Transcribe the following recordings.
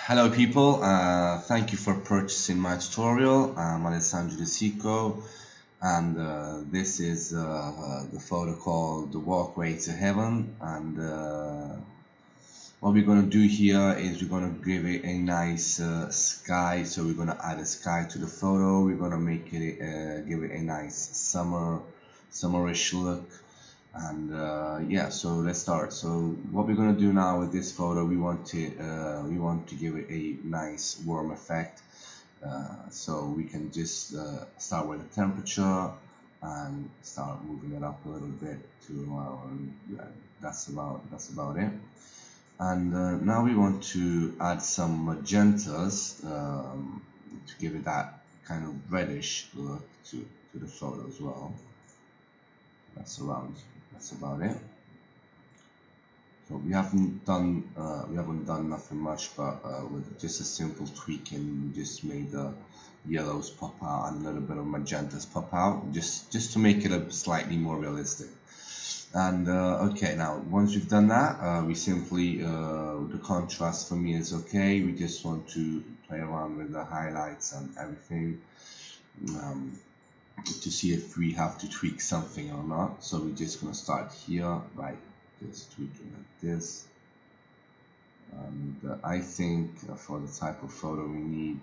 Hello people, thank you for purchasing my tutorial. I'm Alessandro De Sico, and this is the photo called the Walkway to Heaven. And what we're going to do here is we're going to give it a nice sky. So we're going to add a sky to the photo. We're going to make it give it a nice summerish look. And yeah, so let's start. So what we're going to do now with this photo, we want to give it a nice warm effect. So we can just start with the temperature and start moving it up a little bit to yeah, that's about it. And now we want to add some magentas to give it that kind of reddish look to the photo as well. That's about it. So we haven't done nothing much, but with just a simple tweaking, we just made the yellows pop out and a little bit of magentas pop out, just to make it a slightly more realistic. And okay, now once we've done that, we simply the contrast for me is okay. We just want to play around with the highlights and everything. To see if we have to tweak something or not. So we're just going to start here by just tweaking like this. And I think for the type of photo we need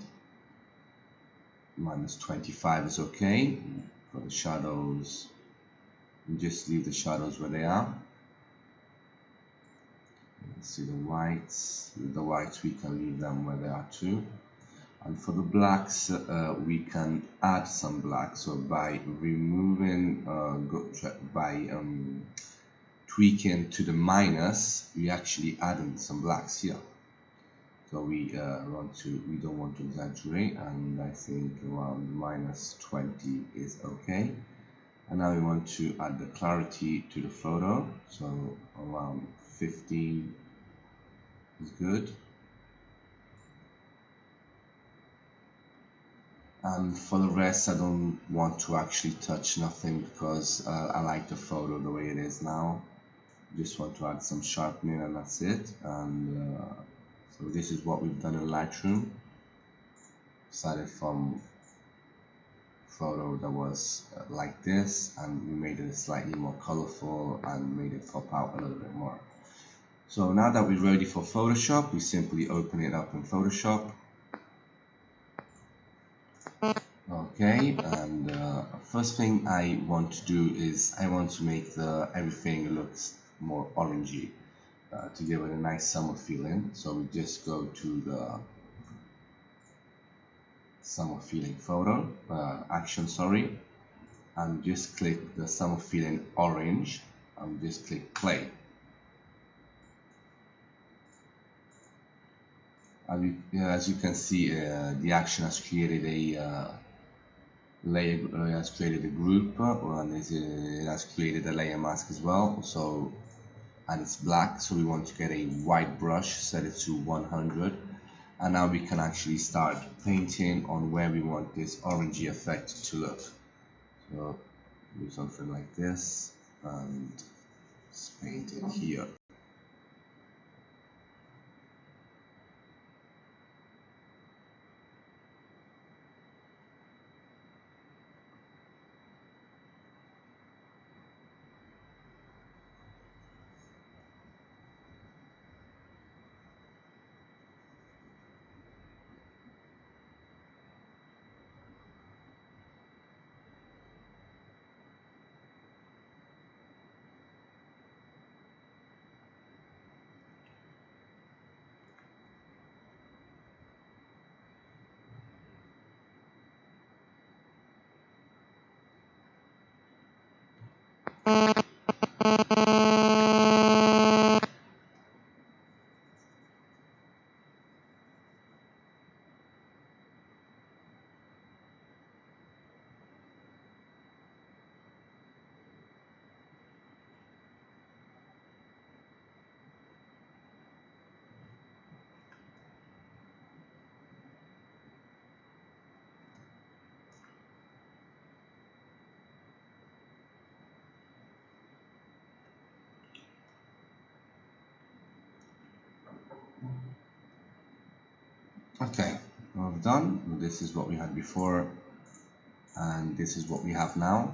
-25 is okay. For the shadows, we just leave the shadows where they are. Let's see the whites. With the whites we can leave them where they are too. And for the blacks, we can add some black. So by removing, tweaking to the minus, we actually added some blacks here. So we don't want to exaggerate, and I think around -20 is okay. And now we want to add the clarity to the photo. So around 15 is good. And for the rest, I don't want to actually touch nothing because I like the photo the way it is now. Just want to add some sharpening and that's it. And so this is what we've done in Lightroom. Started from photo that was like this, and we made it slightly more colorful and made it pop out a little bit more. So now that we're ready for Photoshop, we simply open it up in Photoshop. Okay, and first thing I want to do is I want to make everything looks more orangey to give it a nice summer feeling. So we just go to the summer feeling photo action, sorry, and just click the summer feeling orange and just click play. As you can see, the action has created a group, and it has created a layer mask as well. So, and it's black, so we want to get a white brush, set it to 100, and now we can actually start painting on where we want this orangey effect to look. So do something like this and just paint it here. Okay, well done. This is what we had before, and this is what we have now.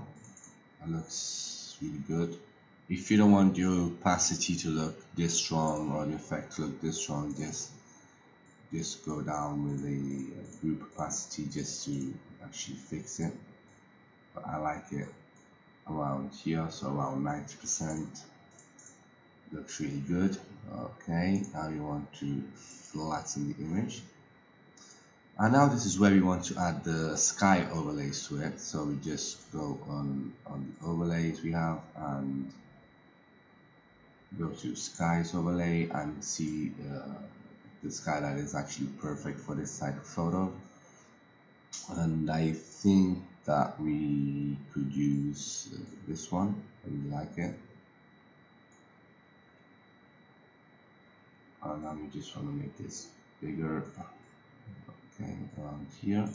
It looks really good. If you don't want your opacity to look this strong or the effect to look this strong, just go down with the group opacity just to actually fix it. But I like it around here, so around 90%. Looks really good. Okay, now you want to flatten the image. And now this is where we want to add the sky overlays to it. So we just go on the overlays we have and go to skies overlay and see the sky that is actually perfect for this type of photo. And I think that we could use this one. I really like it. And now we just want to make this bigger. Okay, around here.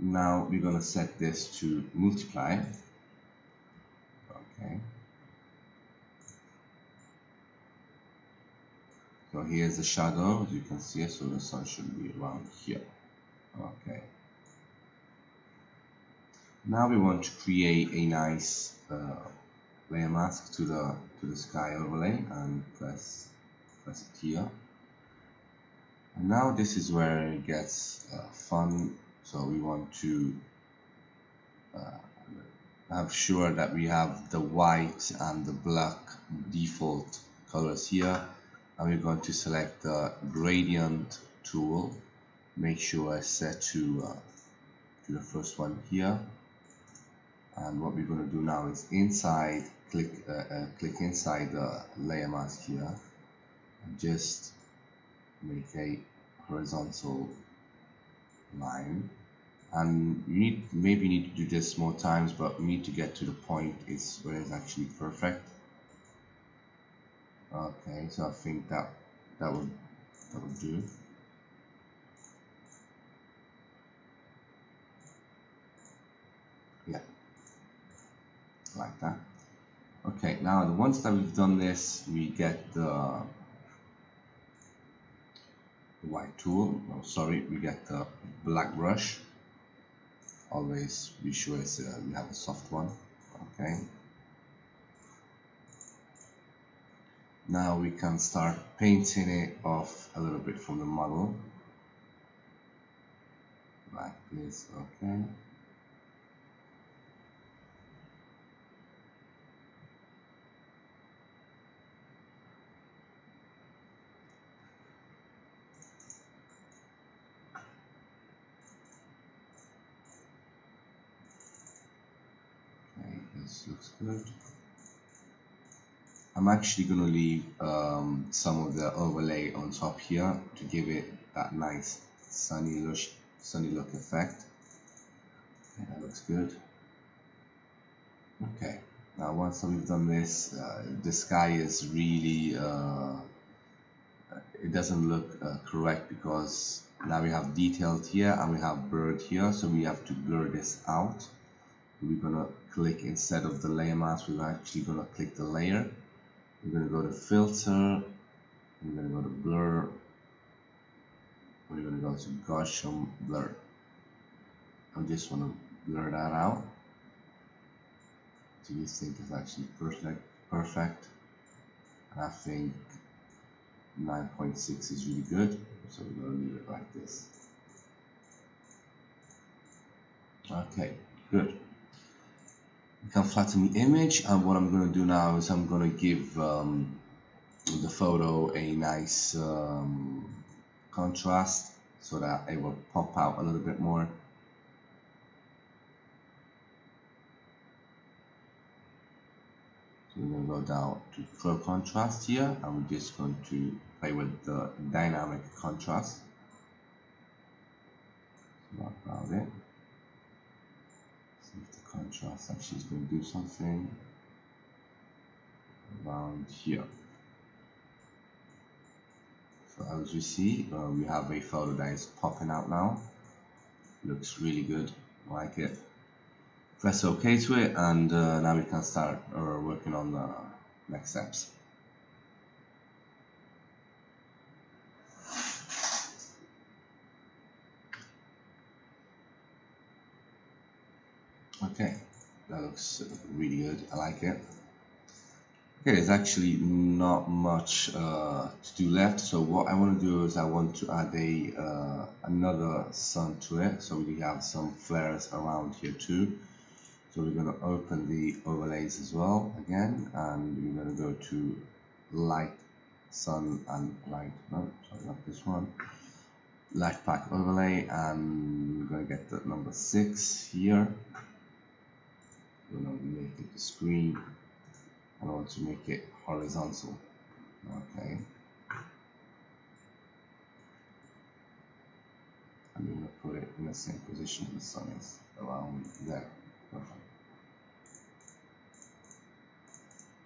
Now we're going to set this to multiply. Okay. So here's the shadow, as you can see, so the sun should be around here. Okay. Now we want to create a nice layer mask to the sky overlay and press it here. And now this is where it gets fun. So we want to have sure that we have the white and the black default colors here, and we're going to select the gradient tool. Make sure I set to the first one here, and what we're going to do now is inside click inside the layer mask here and just make a horizontal line. And you maybe need to do this more times, but we need to get to the point is where it's actually perfect. Okay, so I think that would do. Yeah, like that. Okay, now once that we've done this, we get the white tool. Oh, sorry, we get the black brush. Always be sure it's we have a soft one. Okay. Now we can start painting it off a little bit from the model, like this. Okay. Okay, this looks good. I'm actually going to leave some of the overlay on top here to give it that nice sunny look effect. Okay, that looks good. Okay, now once we've done this, the sky is really it doesn't look correct because now we have detailed here and we have blurred here, so we have to blur this out. We're gonna click, instead of the layer mask, we're actually gonna click the layer. We're going to go to filter, we're going to go to blur, we're going to go to Gaussian Blur. I just want to blur that out. Do you think it's actually perfect? And I think 9.6 is really good, so we're going to leave it like this. Okay, good. We can flatten the image, and what I'm going to do now is I'm going to give the photo a nice contrast so that it will pop out a little bit more. So we're going to go down to Pro Contrast here, and we're just going to play with the dynamic contrast. Not about it. See if the contrast actually is going to do something around here. So as you see, we have a photo that is popping out now. Looks really good, I like it. Press OK to it, and now we can start working on the next steps. Okay, that looks really good. I like it. Okay, there's actually not much to do left. So what I want to do is I want to add another sun to it. So we have some flares around here too. So we're going to open the overlays as well again, and we're going to go to light sun and light. No, sorry, not this one. Light pack overlay, and we're going to get the number 6 here. We're going to make it the screen. I want to make it horizontal. Okay. I'm going to put it in the same position the sun is, around there. Perfect.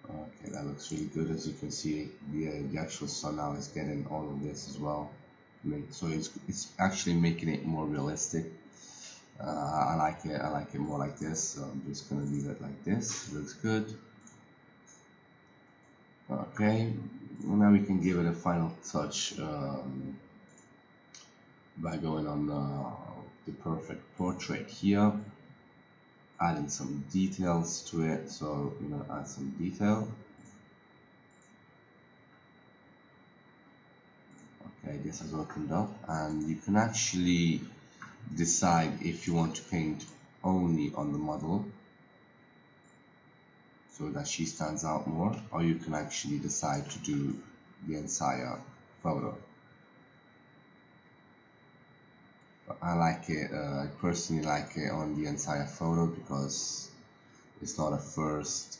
Okay, that looks really good. As you can see, the actual sun now is getting all of this as well. So it's actually making it more realistic. I like it. I like it more like this. So I'm just going to leave it like this. It looks good. Okay, now we can give it a final touch by going on the perfect portrait here, adding some details to it. So I'm going to add some detail. Okay, this has opened up, and you can actually decide if you want to paint only on the model so that she stands out more, or you can actually decide to do the entire photo. But I like it, I personally like it on the entire photo because it's not a first,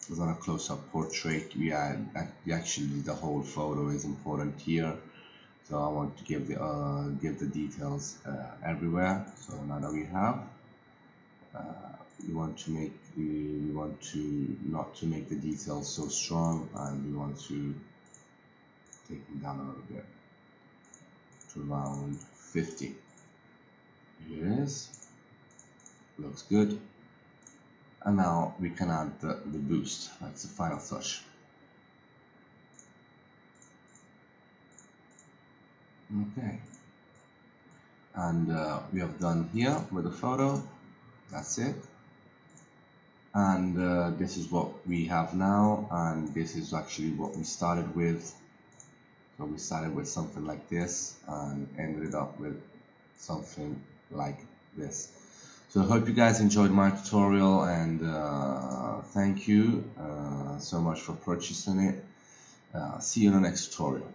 it's not a close-up portrait. Actually the whole photo is important here. So I want to give the details everywhere. So now that we have, we want to not to make the details so strong, and we want to take them down a little bit to around 50. Here it is. Looks good. And now we can add the boost. That's the final touch. Okay. And we have done here with the photo. That's it. And this is what we have now, and this is actually what we started with. So we started with something like this and ended up with something like this. So I hope you guys enjoyed my tutorial, and thank you so much for purchasing it. See you in the next tutorial.